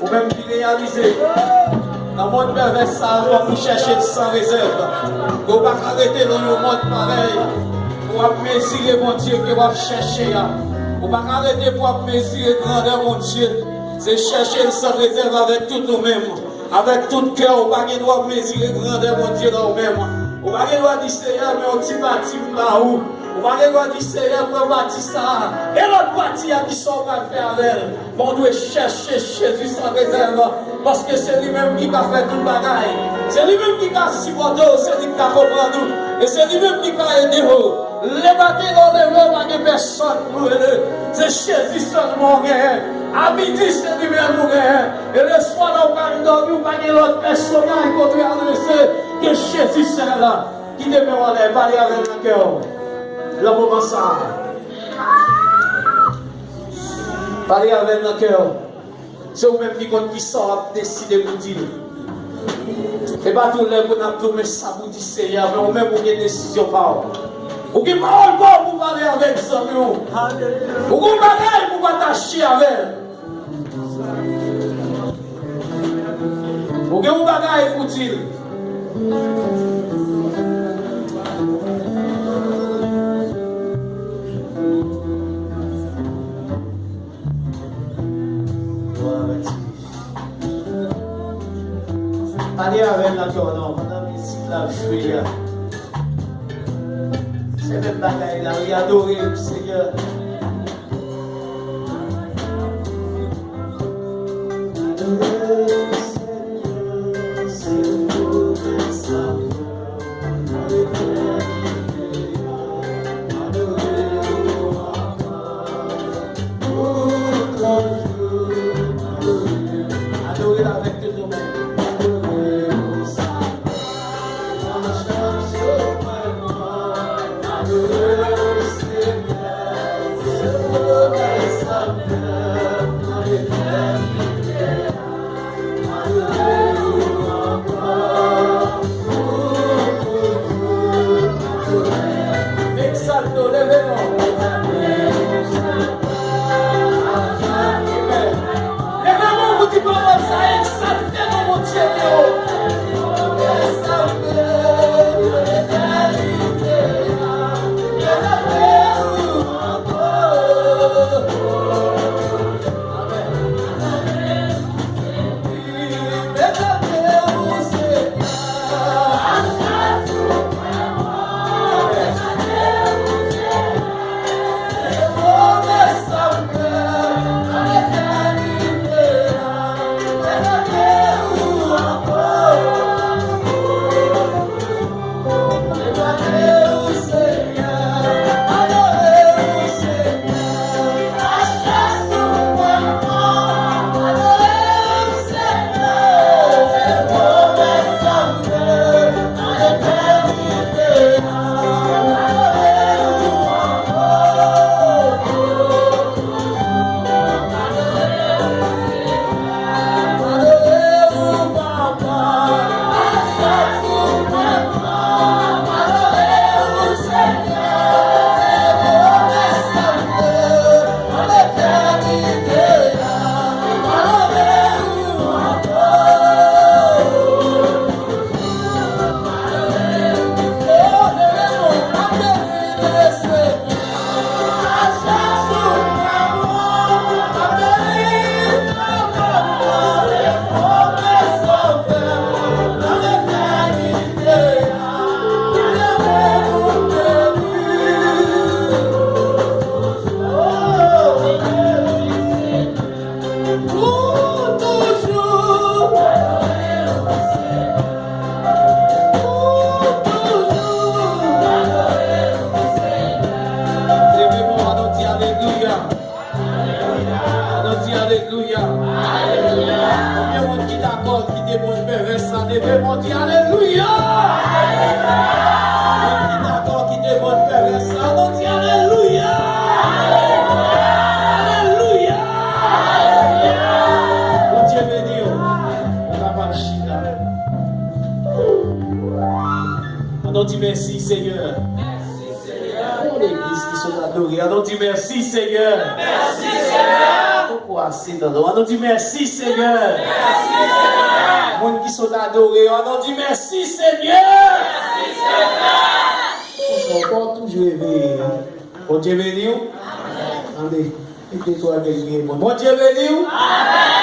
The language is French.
Ou même qui réalise dans le monde pervers, ça va vous chercher sans réserve. Vous ne pouvez pas arrêter dans le monde pareil. Pour mesurer mon Dieu que vous cherchez. Vous ne pouvez pas arrêter pour mesurer grandeur mon Dieu. C'est chercher sans réserve avec tout nous-mêmes. Avec tout cœur, vous ne pouvez pas mesurer grandeur mon Dieu dans vous-même. Vous ne pouvez pas dire Seigneur, mais on t'y bâtit là-haut. Vous ne pouvez pas dire Seigneur, pour bâtir ça. Et l'autre partie qui sont pas faire avec elle. On doit chercher Jésus sans réserve. Parce que c'est lui-même qui va faire tout le bagaille. C'est lui-même qui va supporter, c'est lui qui va comprendre nous. Et c'est lui-même qui va aider nous. Les bâtiments de l'homme, il n'y a personne pour aider. C'est Jésus seulement qui est. À midi, c'est lui-même pour aider. Et le soir, on va nous dormir, on va gagner l'autre personne qui va nous adresser. Que Jésus sera là. Qui demeure en l'air, parler avec le cœur. Le moment ça. Parlez avec le cœur. C'est vous-même qui compte qui sort à décider pour dire. Et pas tout le monde a tout, mais ça vous dit Seigneur, mais vous-même vous avez une décision par vous. Vous avez parole pour parler avec ça. Vous avez bagage pour attacher avec. Vous avez bagage pour dire. Allez avec la corde, non, madame, ici, la fouille. C'est même bagaille là, il adore le Seigneur. Adorez avec tout le monde. d'accord qui te bon père, ça devait monter. Alléluia! Monde qui d'accord qui te bon père, ça monte. Alléluia! Alléluia! Bon Dieu béni, on va pas chita. On dit merci Seigneur. Pour l'église qui sont adorées, on dit merci Seigneur. Merci Seigneur. Pourquoi c'est dans l'eau? On dit merci Seigneur. Merci Seigneur. Les gens qui sont adorés, on dit merci Seigneur. Merci Seigneur. On s'en encore toujours éveillé. Bon Dieu béni. Amen. Attendez, mettez-toi quelqu'un. Bon Dieu béni. Amen.